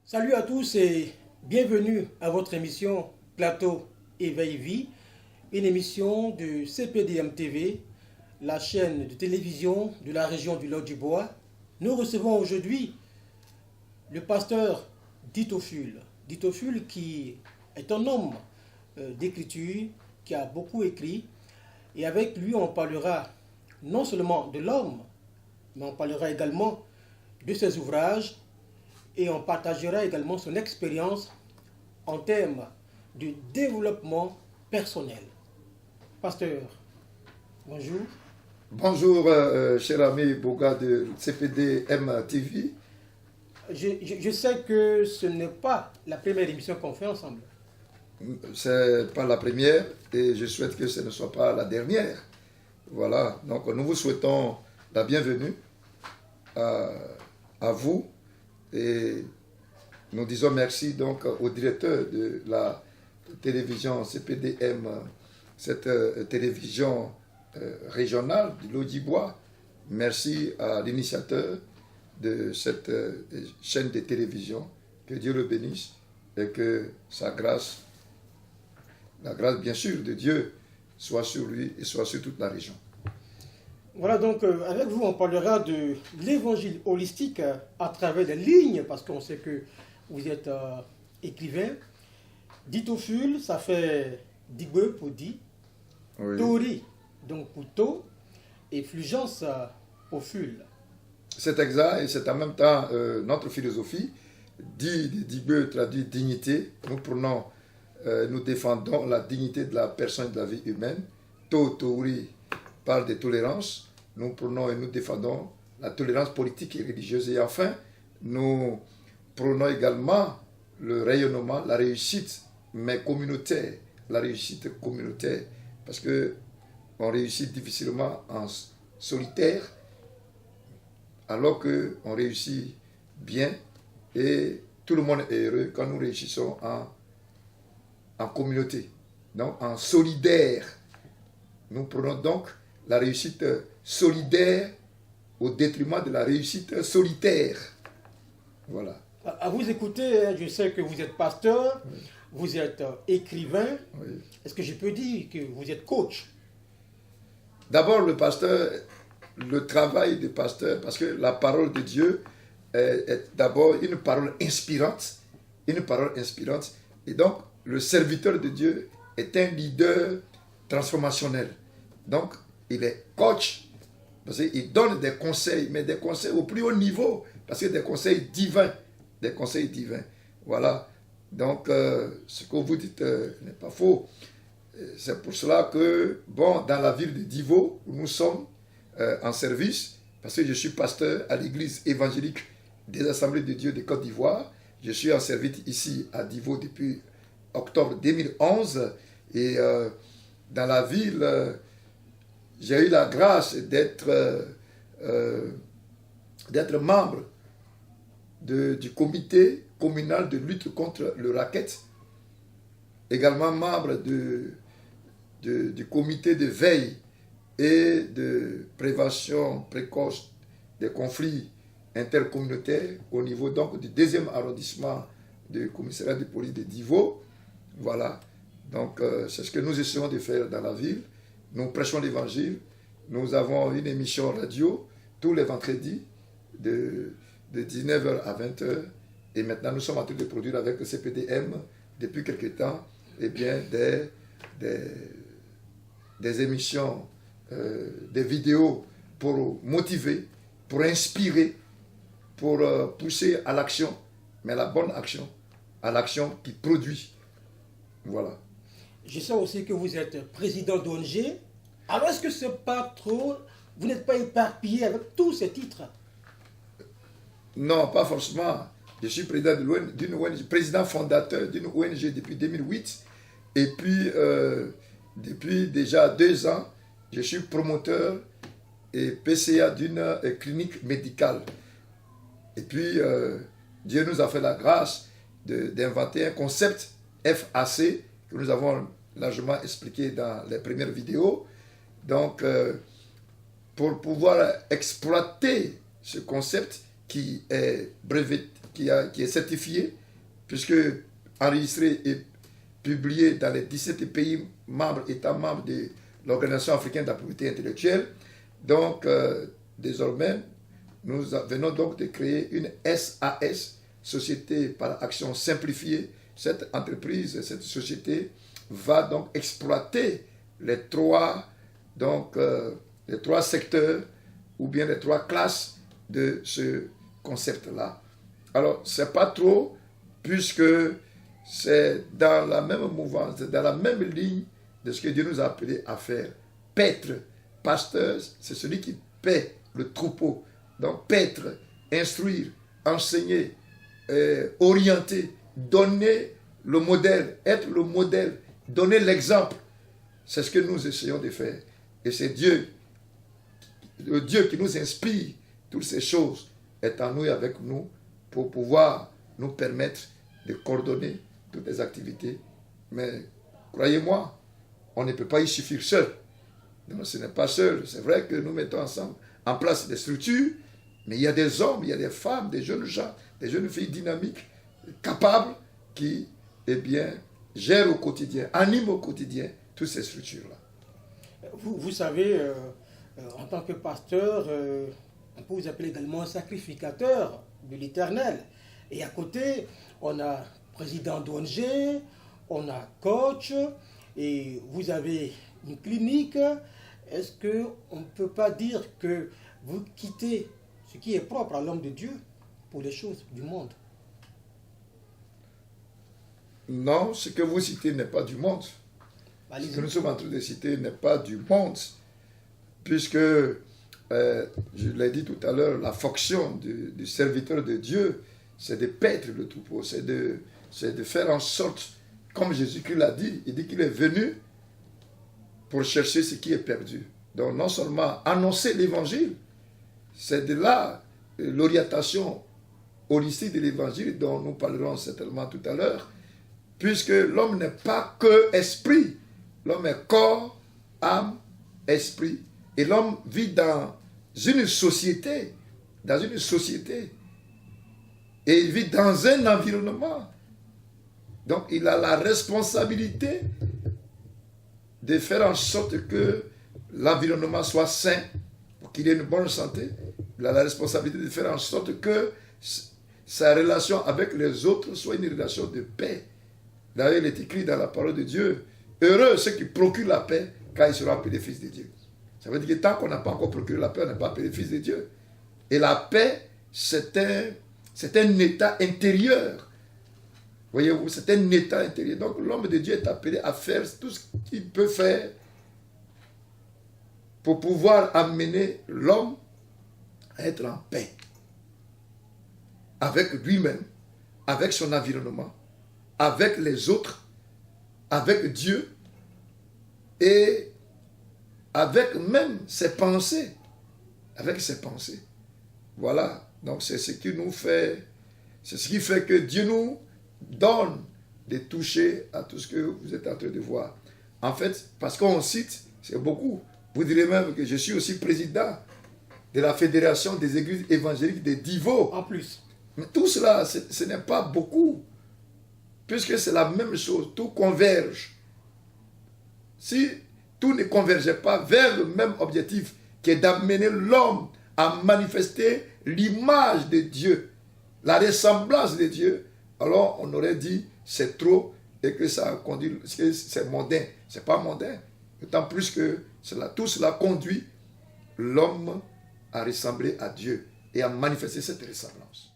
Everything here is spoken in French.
Salut à tous et bienvenue à votre émission Plateau Éveil Vie, une émission de CPDM TV, la chaîne de télévision de la région du Lot-du-Bois. Nous recevons aujourd'hui le pasteur Ditophule. Ditophule qui est un homme d'écriture, qui a beaucoup écrit, et avec lui on parlera non seulement de l'homme, mais on parlera également de ses ouvrages, et on partagera également son expérience en termes de développement personnel. Pasteur, bonjour. Bonjour, cher ami Boga de CPDM TV. Je sais que ce n'est pas la première émission qu'on fait ensemble. C'est pas la première et je souhaite que ce ne soit pas la dernière. Voilà, donc nous vous souhaitons la bienvenue à vous et nous disons merci donc au directeur de la télévision CPDM, cette télévision régionale du Lot-du-Bois. Merci à l'initiateur de cette chaîne de télévision. Que Dieu le bénisse et que sa grâce, la grâce bien sûr de Dieu, soit sur lui et soit sur toute la région. Voilà, donc avec vous on parlera de l'évangile holistique à travers les lignes, parce qu'on sait que vous êtes écrivain. Ditophule, ça fait Digbe pour dit, Oui. Tori, donc pour to, et Fulgence au ful. C'est exact et c'est en même temps notre philosophie. Digbe traduit dignité. Nous défendons la dignité de la personne et de la vie humaine. Tori parle de tolérance. Nous prenons et nous défendons la tolérance politique et religieuse. Et enfin, nous prenons également le rayonnement, la réussite, mais communautaire. La réussite communautaire. Parce qu'on réussit difficilement en solitaire, alors qu'on réussit bien et tout le monde est heureux quand nous réussissons en communauté, donc en solidaire. Nous prenons donc la réussite solidaire au détriment de la réussite solitaire. Voilà. À vous écouter, je sais que vous êtes pasteur, oui. Vous êtes écrivain. Oui. Est-ce que je peux dire que vous êtes coach? D'abord, le pasteur, le travail du pasteur, parce que la parole de Dieu est d'abord une parole inspirante. Une parole inspirante. Et donc, le serviteur de Dieu est un leader transformationnel. Donc, il est coach, parce qu'il donne des conseils, mais des conseils au plus haut niveau, parce que des conseils divins. Des conseils divins. Voilà. Donc, ce que vous dites n'est pas faux. C'est pour cela que, bon, dans la ville de Divo, où nous sommes en service, parce que je suis pasteur à l'église évangélique des Assemblées de Dieu de Côte d'Ivoire. Je suis en service ici à Divo depuis octobre 2011. Et dans la ville, j'ai eu la grâce d'être membre du comité communal de lutte contre le racket, également membre du comité de veille et de prévention précoce des conflits intercommunautaires au niveau donc du 2e arrondissement du commissariat de police de Divo. Voilà, donc c'est ce que nous essayons de faire dans la ville. Nous prêchons l'évangile. Nous avons une émission radio tous les vendredis de 19h à 20h. Et maintenant, nous sommes en train de produire avec le CPDM depuis quelque temps des émissions, des vidéos pour motiver, pour inspirer, pour pousser à l'action, mais à la bonne action, à l'action qui produit. Voilà. Je sais aussi que vous êtes président d'ONG. Alors, est-ce que c'est pas trop... Vous n'êtes pas éparpillé avec tous ces titres? Non, pas forcément. Je suis président d'une ONG, président fondateur d'une ONG depuis 2008. Et puis, depuis déjà 2 ans, je suis promoteur et PCA d'une clinique médicale. Et puis, Dieu nous a fait la grâce d'inventer un concept FAC que nous avons largement expliqué dans les premières vidéos. Donc, pour pouvoir exploiter ce concept qui est qui est certifié, puisque enregistré et publié dans les 17 pays membres, États membres de l'Organisation africaine de la propriété intellectuelle. Donc, désormais, nous venons donc de créer une SAS, Société par Action Simplifiée. Cette entreprise, cette société va donc exploiter les trois secteurs ou bien les trois classes de ce concept-là. Alors, c'est pas trop, puisque c'est dans la même mouvance, dans la même ligne de ce que Dieu nous a appelé à faire. Paître, pasteur, c'est celui qui paie le troupeau. Donc, paître, instruire, enseigner, orienter, donner le modèle, être le modèle, donner l'exemple. C'est ce que nous essayons de faire. Et c'est Dieu, le Dieu qui nous inspire toutes ces choses, est en nous et avec nous pour pouvoir nous permettre de coordonner toutes les activités. Mais croyez-moi, on ne peut pas y suffire seul. Non, ce n'est pas seul. C'est vrai que nous mettons ensemble en place des structures, mais il y a des hommes, il y a des femmes, des jeunes gens, des jeunes filles dynamiques, capables, qui, gèrent au quotidien, animent au quotidien toutes ces structures-là. Vous savez, en tant que pasteur, on peut vous appeler également un sacrificateur de l'Éternel. Et à côté, on a président d'ONG, on a coach, et vous avez une clinique. Est-ce qu'on ne peut pas dire que vous quittez ce qui est propre à l'homme de Dieu pour les choses du monde? Non, ce que vous citez n'est pas du monde. Ce que nous sommes en train de citer n'est pas du monde, puisque, je l'ai dit tout à l'heure, la fonction du serviteur de Dieu, c'est de paître le troupeau, c'est de faire en sorte, comme Jésus-Christ l'a dit, il dit qu'il est venu pour chercher ce qui est perdu. Donc non seulement annoncer l'évangile, c'est de là l'orientation holistique de l'évangile dont nous parlerons certainement tout à l'heure, puisque l'homme n'est pas que esprit, l'homme est corps, âme, esprit, et l'homme vit dans une société, et il vit dans un environnement. Donc il a la responsabilité de faire en sorte que l'environnement soit sain, pour qu'il ait une bonne santé. Il a la responsabilité de faire en sorte que sa relation avec les autres soit une relation de paix. D'ailleurs, il est écrit dans la parole de Dieu, heureux ceux qui procurent la paix, car ils seront appelés fils de Dieu. Ça veut dire que tant qu'on n'a pas encore procuré la paix, on n'est pas appelé fils de Dieu. Et la paix, c'est un état intérieur. Voyez-vous, c'est un état intérieur. Donc l'homme de Dieu est appelé à faire tout ce qu'il peut faire pour pouvoir amener l'homme à être en paix avec lui-même, avec son environnement, avec les autres, avec Dieu et avec même ses pensées. Avec ses pensées. Voilà. Donc c'est ce qui nous fait, c'est ce qui fait que Dieu nous donne de toucher à tout ce que vous êtes en train de voir. En fait, parce qu'on cite, c'est beaucoup. Vous direz même que je suis aussi président de la Fédération des Églises évangéliques de Divo. En plus. Mais tout cela, ce n'est pas beaucoup. Puisque c'est la même chose, tout converge. Si tout ne convergeait pas vers le même objectif, qui est d'amener l'homme à manifester l'image de Dieu, la ressemblance de Dieu, alors on aurait dit c'est trop et que ça conduit, c'est mondain. C'est pas mondain. D'autant plus que tout cela conduit l'homme à ressembler à Dieu et à manifester cette ressemblance.